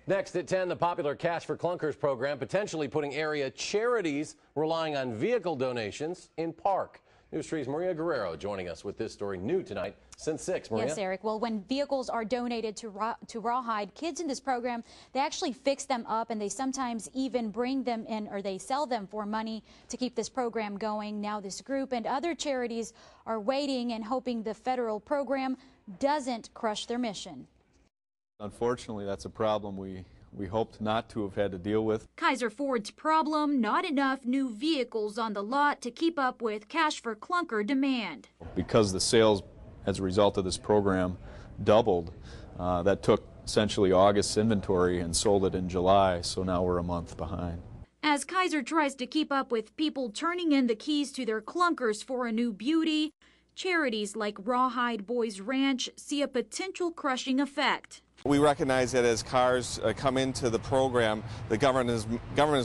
Next at 10, the popular Cash for Clunkers program potentially putting area charities relying on vehicle donations in park. News 3's Maria Guerrero joining us with this story new tonight since 6. Maria? Yes, Eric. Well, when vehicles are donated to Rawhide, kids in this program, they actually fix them up and they sometimes even bring them in, or they sell them for money to keep this program going. Now this group and other charities are waiting and hoping the federal program doesn't crush their mission. Unfortunately, that's a problem we hoped not to have had to deal with. Kaiser Ford's problem, not enough new vehicles on the lot to keep up with Cash for Clunker demand. Because the sales as a result of this program doubled, that took essentially August's inventory and sold it in July, so now we're a month behind. As Kaiser tries to keep up with people turning in the keys to their clunkers for a new beauty, charities like Rawhide Boys Ranch see a potential crushing effect. We recognize that as cars come into the program, the government has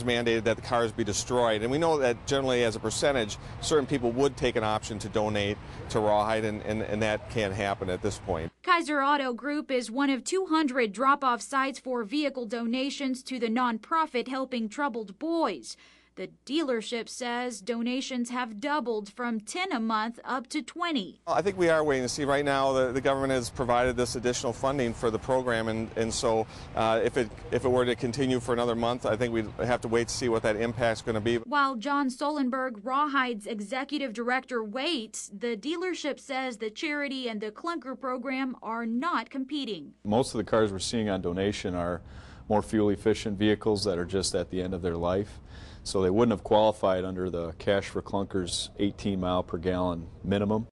mandated that the cars be destroyed. And we know that generally as a percentage, certain people would take an option to donate to Rawhide, and that can't happen at this point. Kaiser Auto Group is one of 200 drop-off sites for vehicle donations to the nonprofit Helping Troubled Boys. The dealership says donations have doubled from 10 a month up to 20. I think we are waiting to see. Right now, the government has provided this additional funding for the program, and so if it were to continue for another month, I think we'd have to wait to see what that impact's going to be. While John Solenberg, Rawhide's executive director, waits, the dealership says the charity and the Clunker program are not competing. Most of the cars we're seeing on donation are more fuel-efficient vehicles that are just at the end of their life. So they wouldn't have qualified under the Cash for Clunkers 18 mile per gallon minimum.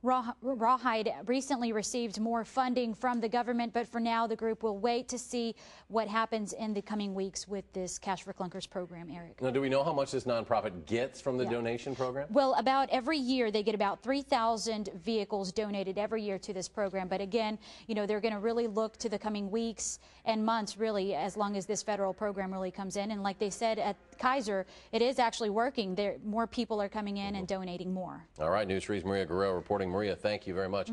Rawhide recently received more funding from the government, but for now the group will wait to see what happens in the coming weeks with this Cash for Clunkers program, Eric. Now, do we know how much this nonprofit gets from the donation program? Well, about every year they get about 3,000 vehicles donated every year to this program. But again, you know, they're going to really look to the coming weeks and months, really, as long as this federal program really comes in. And like they said at Kaiser, it is actually working. More people are coming in and donating more. All right, News 3's Maria Guerrero reporting. Maria, thank you very much.